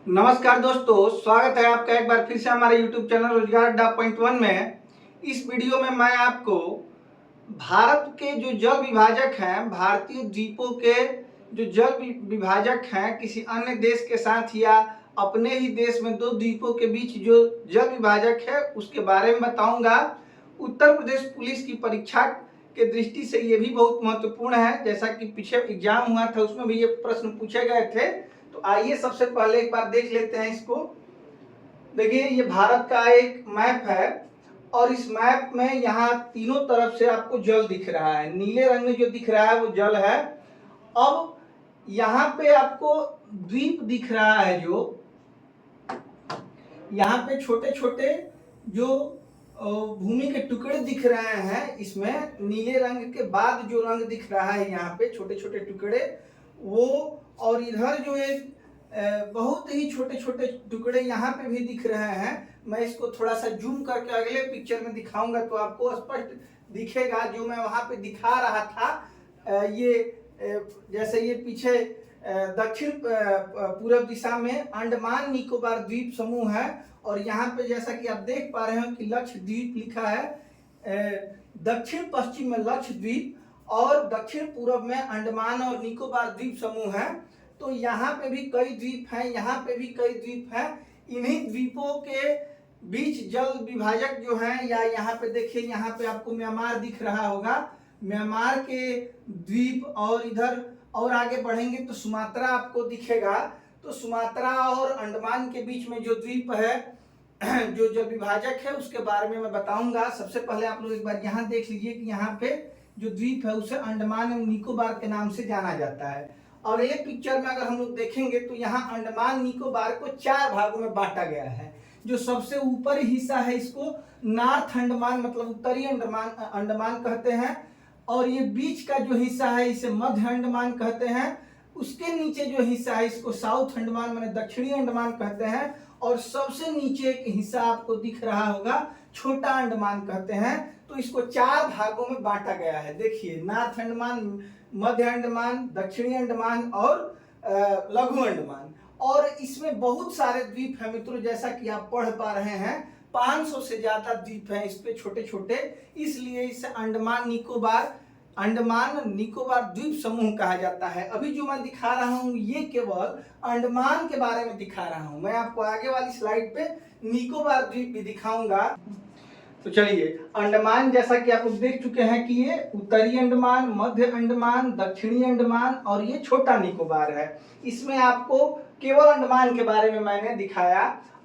नमस्कार दोस्तों, स्वागत है आपका एक बार फिर से हमारे YouTube चैनल रोजगार अड्डा पॉइंट वन में। इस वीडियो में मैं आपको भारत के जो जल विभाजक हैं, भारतीय द्वीपों के जो जल विभाजक हैं, किसी अन्य देश के साथ या अपने ही देश में दो द्वीपों के बीच जो जल विभाजक है उसके बारे में बताऊंगा। उत्तर प्रदेश पुलिस की परीक्षा के दृष्टि से ये भी बहुत महत्वपूर्ण है, जैसा कि पीछे एग्जाम हुआ था उसमें भी ये प्रश्न पूछे गए थे। तो आइए सबसे पहले एक बार देख लेते हैं इसको। देखिए, ये भारत का एक मैप है और इस मैप में यहाँ तीनों तरफ से आपको जल दिख रहा है। नीले रंग में जो दिख रहा है वो जल है। अब यहाँ पे आपको द्वीप दिख रहा है, जो यहाँ पे छोटे छोटे जो भूमि के टुकड़े दिख रहे हैं, इसमें नीले रंग के बाद जो रंग दिख रहा है यहाँ पे छोटे छोटे टुकड़े वो, और इधर जो एक बहुत ही छोटे छोटे टुकड़े यहाँ पे भी दिख रहे हैं। मैं इसको थोड़ा सा जूम करके अगले पिक्चर में दिखाऊंगा तो आपको स्पष्ट दिखेगा। जो मैं वहां पे दिखा रहा था ये जैसे ये पीछे दक्षिण पूर्व दिशा में अंडमान निकोबार द्वीप समूह है, और यहाँ पे जैसा कि आप देख पा रहे हो कि लक्षद्वीप लिखा है। दक्षिण पश्चिम में लक्षद्वीप और दक्षिण पूर्व में अंडमान और निकोबार द्वीप समूह है। तो यहाँ पे भी कई द्वीप हैं, यहाँ पे भी कई द्वीप हैं। इन्हीं द्वीपों के बीच जल विभाजक जो हैं, या यहाँ पे देखिए, यहाँ पे आपको म्यांमार दिख रहा होगा, म्यांमार के द्वीप, और इधर और आगे बढ़ेंगे तो सुमात्रा आपको दिखेगा। तो सुमात्रा और अंडमान के बीच में जो द्वीप है, जो जल विभाजक है, उसके बारे में मैं बताऊंगा। सबसे पहले आप लोग एक बार यहाँ देख लीजिए कि यहाँ पे जो द्वीप है उसे अंडमान एवं निकोबार के नाम से जाना जाता है। और ये पिक्चर में अगर हम लोग देखेंगे तो यहाँ अंडमान निकोबार को 4 भागों में बांटा गया है। जो सबसे ऊपरी हिस्सा है इसको नॉर्थ अंडमान मतलब उत्तरी अंडमान कहते हैं, और ये बीच का जो हिस्सा है इसे मध्य अंडमान कहते हैं। उसके नीचे जो हिस्सा है इसको साउथ अंडमान माने दक्षिणी अंडमान कहते हैं, और सबसे नीचे एक हिस्सा आपको दिख रहा होगा छोटा अंडमान कहते हैं। तो इसको 4 भागों में बांटा गया है। देखिए, नॉर्थ अंडमान, मध्य अंडमान, दक्षिणी अंडमान और लघु अंडमान। और इसमें बहुत सारे द्वीप हैं मित्रों, जैसा कि आप पढ़ पा रहे हैं 500 से ज्यादा द्वीप हैं इस पे छोटे छोटे, इसलिए इसे अंडमान निकोबार द्वीप समूह कहा जाता है। अभी जो मैं दिखा रहा हूं ये केवल अंडमान के बारे में दिखा रहा हूं, मैं आपको आगे वाली स्लाइड पे निकोबार द्वीप भी दिखाऊंगा। तो चलिए, अंडमान जैसा कि आप लोग देख चुके हैं कि ये उत्तरी अंडमान, मध्य अंडमान, दक्षिणी अंडमान और ये छोटा निकोबार है। इसमें आपको केवल अंडमान के बारे में मैंने दिखाया।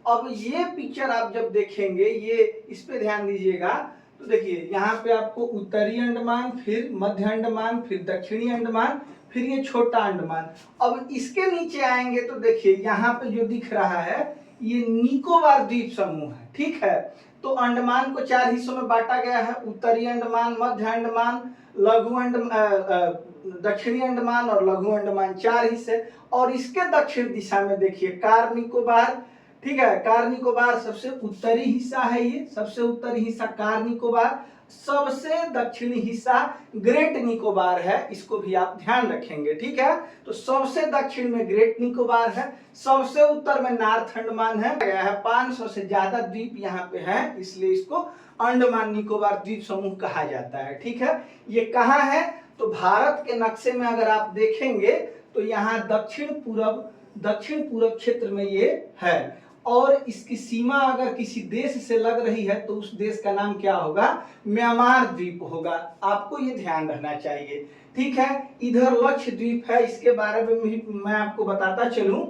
अब ये पिक्चर आप जब देखेंगे, ये इस पे ध्यान दीजिएगा, तो देखिए यहाँ पे आपको उत्तरी अंडमान, फिर मध्य अंडमान, फिर दक्षिणी अंडमान, फिर ये छोटा अंडमान। अब इसके नीचे आएंगे तो देखिए यहाँ पे जो दिख रहा है ये निकोबार द्वीप समूह है। ठीक है, तो अंडमान को 4 हिस्सों में बांटा गया है, उत्तरी अंडमान, मध्य अंडमान, लघु अंडमान, दक्षिणी अंडमान और लघु अंडमान, 4 हिस्से। और इसके दक्षिण दिशा में देखिए कार निकोबार। ठीक है, कार निकोबार सबसे उत्तरी हिस्सा है, ये सबसे उत्तरी हिस्सा कार निकोबार, सबसे दक्षिणी हिस्सा ग्रेट निकोबार है, इसको भी आप ध्यान रखेंगे। ठीक है, तो सबसे दक्षिण में ग्रेट निकोबार है, सबसे उत्तर में नॉर्थ अंडमान है। 500 से ज्यादा द्वीप यहाँ पे है, इसलिए इसको अंडमान निकोबार द्वीप समूह कहा जाता है। ठीक है, ये कहाँ है तो भारत के नक्शे में अगर आप देखेंगे तो यहाँ दक्षिण पूर्व क्षेत्र में ये है, और इसकी सीमा अगर किसी देश से लग रही है तो उस देश का नाम क्या होगा, म्यांमार द्वीप होगा। आपको ये ध्यान रखना चाहिए। ठीक है, इधर लक्षद्वीप है, इसके बारे में भी मैं आपको बताता चलूं।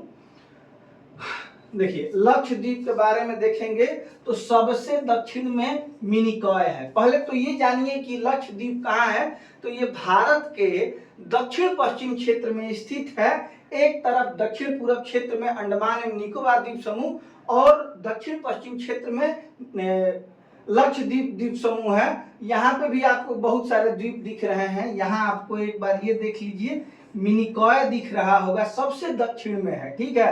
देखिए, लक्षद्वीप के बारे में देखेंगे तो सबसे दक्षिण में मिनिकॉय है। पहले तो ये जानिए कि लक्षद्वीप कहाँ है, तो ये भारत के दक्षिण पश्चिम क्षेत्र में स्थित है। एक तरफ दक्षिण पूर्व क्षेत्र में अंडमान एवं निकोबार द्वीप समूह और दक्षिण पश्चिम क्षेत्र में लक्षद्वीप द्वीप समूह है। यहाँ पे भी आपको बहुत सारे द्वीप दिख रहे हैं। यहाँ आपको एक बार ये देख लीजिए, मिनिकॉय दिख रहा होगा, सबसे दक्षिण में है। ठीक है,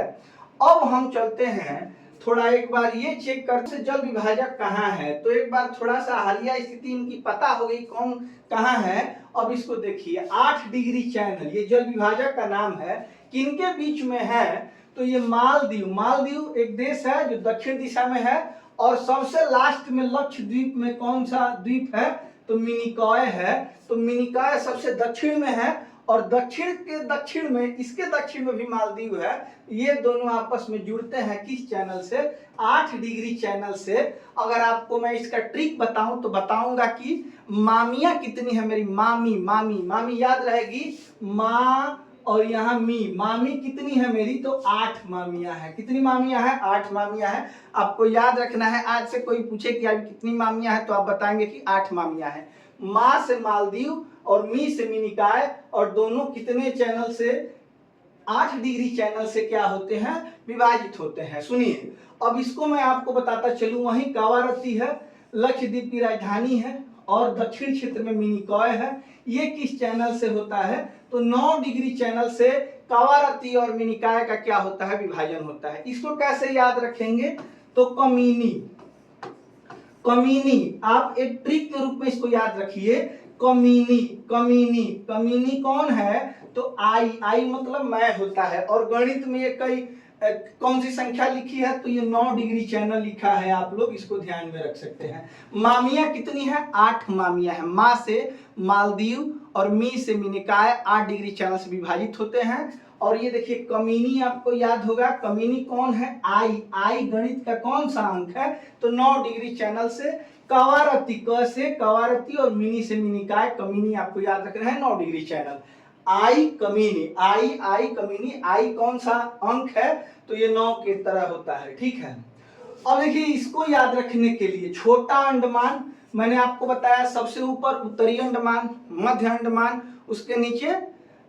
अब हम चलते हैं थोड़ा, एक बार ये चेक करते जल विभाजक कहाँ है। तो एक बार थोड़ा सा हालिया स्थिति इनकी पता हो गई कौन कहाँ है। अब इसको देखिए, 8 डिग्री चैनल ये जल विभाजक का नाम है, किनके बीच में है तो ये मालदीव, मालदीव एक देश है जो दक्षिण दिशा में है, और सबसे लास्ट में लक्षद्वीप में कौन सा द्वीप है, तो मिनिकॉय है। तो मिनिकॉय सबसे दक्षिण में है, और दक्षिण के दक्षिण में, इसके दक्षिण में भी मालदीव है। ये दोनों आपस में जुड़ते हैं किस चैनल से, 8 डिग्री चैनल से। अगर आपको मैं इसका ट्रिक बताऊं तो बताऊंगा कि मामियां कितनी है मेरी, मामी मामी मामी याद रहेगी, माँ और यहाँ मी, मामी कितनी है मेरी, तो 8 मामियां हैं। कितनी मामियां हैं, 8 मामियां हैं। आपको याद रखना है, आज से कोई पूछे कि अभी कितनी मामियां हैं तो आप बताएंगे कि 8 मामियां हैं। माँ से मालदीव और मी से मिनिकॉय, और दोनों कितने चैनल से, 8 डिग्री चैनल से क्या होते हैं, विभाजित होते हैं। सुनिए अब इसको मैं आपको बताता चलूं, वहीं कावारत्ती है, लक्षद्वीप की राजधानी है, और दक्षिण क्षेत्र में मिनिकॉय है। ये किस चैनल से होता है, तो 9 डिग्री चैनल से कावारत्ती और मिनिकॉय का क्या होता है, विभाजन होता है। इसको कैसे याद रखेंगे, तो कमीनी, कमीनी आप एक ट्रिक के रूप में इसको याद रखिए, कमीनी कमीनी कमीनी कौन है, तो आई, आई मतलब मैं होता है। और गणित में ये कई कौन सी संख्या लिखी है, तो ये 9 डिग्री चैनल लिखा है, आप लोग इसको ध्यान में रख सकते हैं। मामियां कितनी है, 8 मामियां हैं। माँ से मालदीव और मी से मिनिकॉय 8 डिग्री चैनल से विभाजित होते हैं। और ये देखिए कमीनी, आपको याद होगा कमीनी कौन है, आई, आई गणित का कौन सा अंक है, तो 9 डिग्री चैनल से। कावारत्ती, क से कावारत्ती और मिनी से मिनिकॉय, कमीनी आपको याद रखना है 9 डिग्री चैनल। आई कमीनी, आई आई कमीनी, आई कौन सा अंक है, तो ये 9 की तरह होता है, ठीक है। अब देखिए इसको याद रखने के लिए छोटा अंडमान, मैंने आपको बताया सबसे ऊपर उत्तरी अंडमान, मध्य अंडमान, उसके नीचे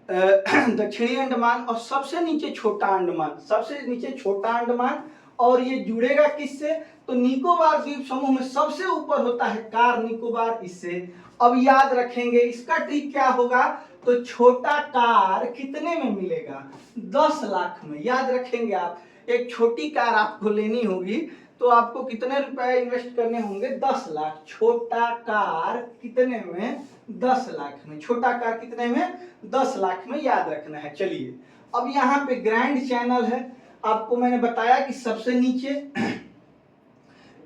दक्षिणी अंडमान, और सबसे नीचे छोटा अंडमान, सबसे नीचे छोटा अंडमान। और ये जुड़ेगा किससे, तो निकोबार द्वीप समूह में सबसे ऊपर होता है कार निकोबार, इससे। अब याद रखेंगे इसका ट्रिक क्या होगा, तो छोटा कार कितने में मिलेगा, 10 लाख में। याद रखेंगे आप, एक छोटी कार आपको लेनी होगी तो आपको कितने रुपए इन्वेस्ट करने होंगे, 10 लाख। छोटा कार कितने में, 10 लाख में। छोटा कार कितने में, 10 लाख में, याद रखना है। चलिए अब यहाँ पे ग्रैंड चैनल है, आपको मैंने बताया कि सबसे नीचे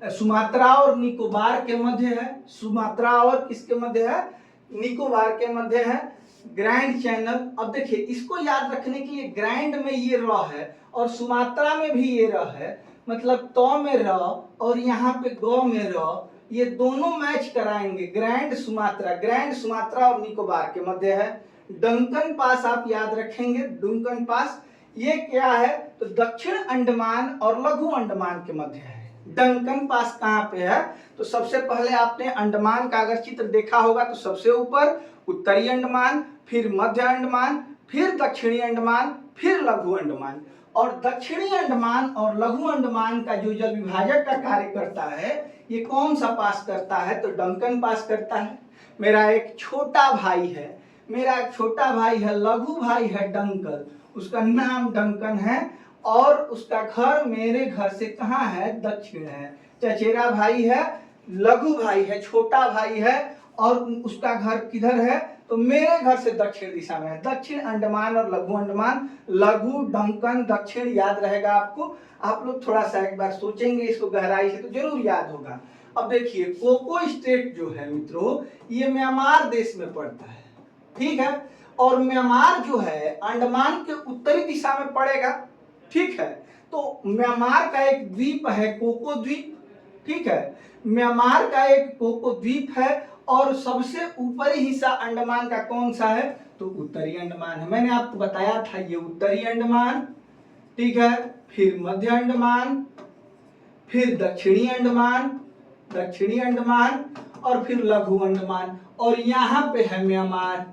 सुमात्रा और निकोबार के मध्य है, सुमात्रा और किसके मध्य है, निकोबार के मध्य है ग्रैंड चैनल। अब देखिए इसको याद रखने के लिए, ग्रैंड में ये र है और सुमात्रा में भी ये र है, मतलब तो में र और यहाँ पे ग में र, ये दोनों मैच कराएंगे। ग्रैंड सुमात्रा और निकोबार के मध्य है। डंकन पास आप याद रखेंगे, डंकन पास ये क्या है, तो दक्षिण अंडमान और लघु अंडमान के मध्य है। डंकन पास कहाँ पे है, तो सबसे पहले आपने अंडमान का अगर चित्र देखा होगा तो सबसे ऊपर उत्तरी अंडमान, फिर मध्य अंडमान, फिर दक्षिणी अंडमान, फिर लघु अंडमान। और दक्षिणी अंडमान और लघु अंडमान का जो जल विभाजक का कार्य करता है, ये कौन सा पास करता है, तो डंकन पास करता है। मेरा एक छोटा भाई है, मेरा एक छोटा भाई है, लघु भाई है डंकन, उसका नाम डंकन है, और उसका घर मेरे घर से कहाँ है, दक्षिण है। चचेरा भाई है, लघु भाई है, छोटा भाई है, और उसका घर किधर है, तो मेरे घर से दक्षिण दिशा में है। दक्षिण अंडमान और लघु अंडमान, लघु डंकन दक्षिण, याद रहेगा आपको। आप लोग थोड़ा सा एक बार सोचेंगे इसको गहराई से तो जरूर याद होगा। अब देखिए कोको स्टेट जो है मित्रों, ये म्यांमार देश में पड़ता है, ठीक है। और म्यांमार जो है अंडमान के उत्तरी दिशा में पड़ेगा, ठीक है। तो म्यांमार का एक द्वीप है कोको द्वीप, ठीक है। म्यांमार का एक कोको द्वीप है, और सबसे ऊपरी हिस्सा अंडमान का कौन सा है, तो उत्तरी अंडमान है। मैंने आपको बताया था ये उत्तरी अंडमान, ठीक है, फिर मध्य अंडमान, फिर दक्षिणी अंडमान और फिर लघु अंडमान, और यहाँ पे है म्यांमार।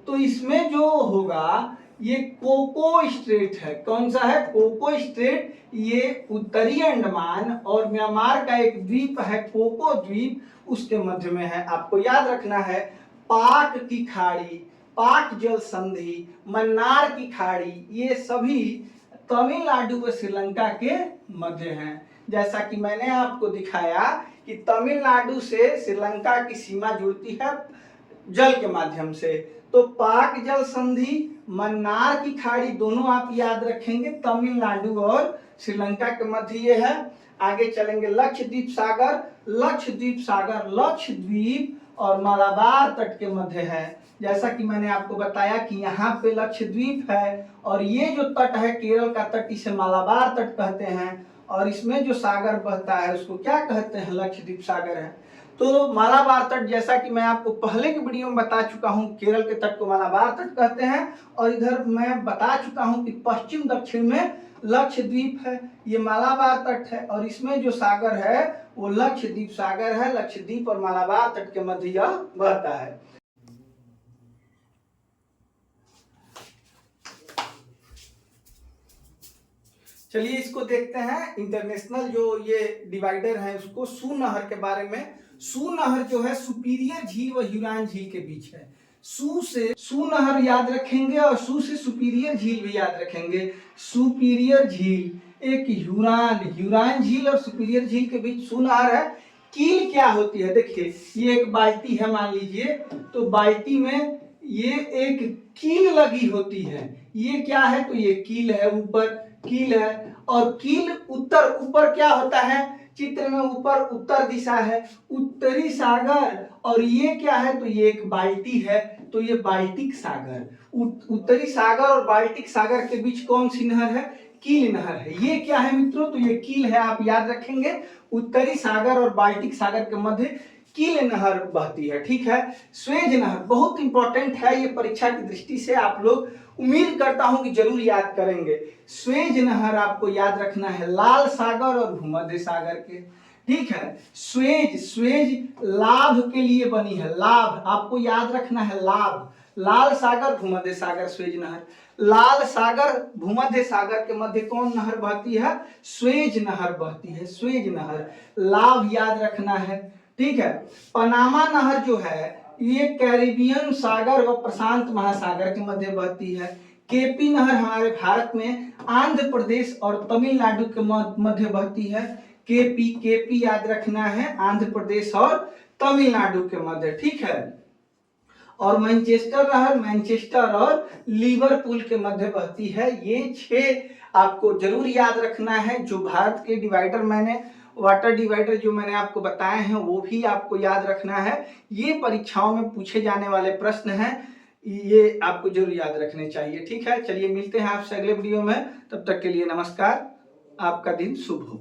तो इसमें जो होगा ये कोको स्ट्रेट है, कौन सा है, कोको स्ट्रेट। ये उत्तरी अंडमान और म्यांमार का एक द्वीप है कोको द्वीप, उसके मध्य में है। आपको याद रखना है पाक की खाड़ी, पाक जल संधि, मन्नार की खाड़ी, ये सभी तमिलनाडु व श्रीलंका के मध्य हैं। जैसा कि मैंने आपको दिखाया कि तमिलनाडु से श्रीलंका की सीमा जुड़ती है जल के माध्यम से, तो पाक जल संधि, मन्नार की खाड़ी दोनों आप याद रखेंगे, तमिलनाडु और श्रीलंका के मध्य ये है। आगे चलेंगे लक्षद्वीप सागर, लक्षद्वीप सागर लक्षद्वीप और मालाबार तट के मध्य है। जैसा कि मैंने आपको बताया कि यहाँ पे लक्षद्वीप है और ये जो तट है केरल का तट, इसे मालाबार तट कहते हैं और इसमें जो सागर बहता है उसको क्या कहते हैं, लक्षद्वीप सागर है। तो मालाबार तट, जैसा कि मैं आपको पहले की वीडियो में बता चुका हूं, केरल के तट को मालाबार तट कहते हैं और इधर मैं बता चुका हूं कि पश्चिम दक्षिण में लक्षद्वीप है, ये मालाबार तट है और इसमें जो सागर है वो लक्षद्वीप सागर है। लक्षद्वीप और मालाबार तट के मध्य यह बहता है। चलिए इसको देखते हैं, इंटरनेशनल जो ये डिवाइडर है उसको। सू नहर के बारे में, सू नहर जो है सुपीरियर झील व ह्यूरॉन झील के बीच है। सू से सू नहर याद रखेंगे और सू से सुपीरियर झील भी याद रखेंगे। सुपीरियर झील एक ह्यूरॉन झील और सुपीरियर झील के बीच सू नहर है। कील क्या होती है, देखिए ये एक बाल्टी है मान लीजिए, तो बाल्टी में ये एक कील लगी होती है, ये क्या है, तो ये कील है, ऊपर कील है और कील उत्तर, ऊपर क्या होता है चित्र में, ऊपर उत्तर दिशा है, उत्तरी सागर और ये क्या है, तो ये एक बाल्टी है, तो ये बाल्टिक सागर। उत्तरी सागर और बाल्टिक सागर के बीच कौन सी नहर है, कील नहर है। ये क्या है मित्रों, तो ये कील है, आप याद रखेंगे। उत्तरी सागर और बाल्टिक सागर के मध्य कील नहर बहती है, ठीक है। स्वेज नहर बहुत इंपॉर्टेंट है, ये परीक्षा की दृष्टि से आप लोग उम्मीद करता हूं कि जरूर याद करेंगे। स्वेज नहर आपको याद रखना है लाल सागर और भूमध्य सागर के, ठीक है। स्वेज लाभ के लिए बनी है, लाभ आपको याद रखना है, लाभ, लाल सागर भूमध्य सागर स्वेज नहर। लाल सागर भूमध्य सागर के मध्य कौन नहर बहती है, स्वेज नहर बहती है, स्वेज नहर, लाभ याद रखना है, ठीक है। पनामा नहर जो है ये कैरिबियन सागर व प्रशांत महासागर के मध्य बहती है। केपी नहर हमारे भारत में आंध्र प्रदेश और तमिलनाडु के मध्य बहती है। केपी याद रखना है, आंध्र प्रदेश और तमिलनाडु के मध्य, ठीक है। और मैनचेस्टर नहर मैनचेस्टर और लिवरपूल के मध्य बहती है। ये 6 आपको जरूर याद रखना है। जो भारत के डिवाइडर मैंने, वाटर डिवाइडर जो मैंने आपको बताए हैं वो भी आपको याद रखना है। ये परीक्षाओं में पूछे जाने वाले प्रश्न हैं, ये आपको जरूर याद रखने चाहिए, ठीक है। चलिए मिलते हैं आपसे अगले वीडियो में, तब तक के लिए नमस्कार, आपका दिन शुभ हो।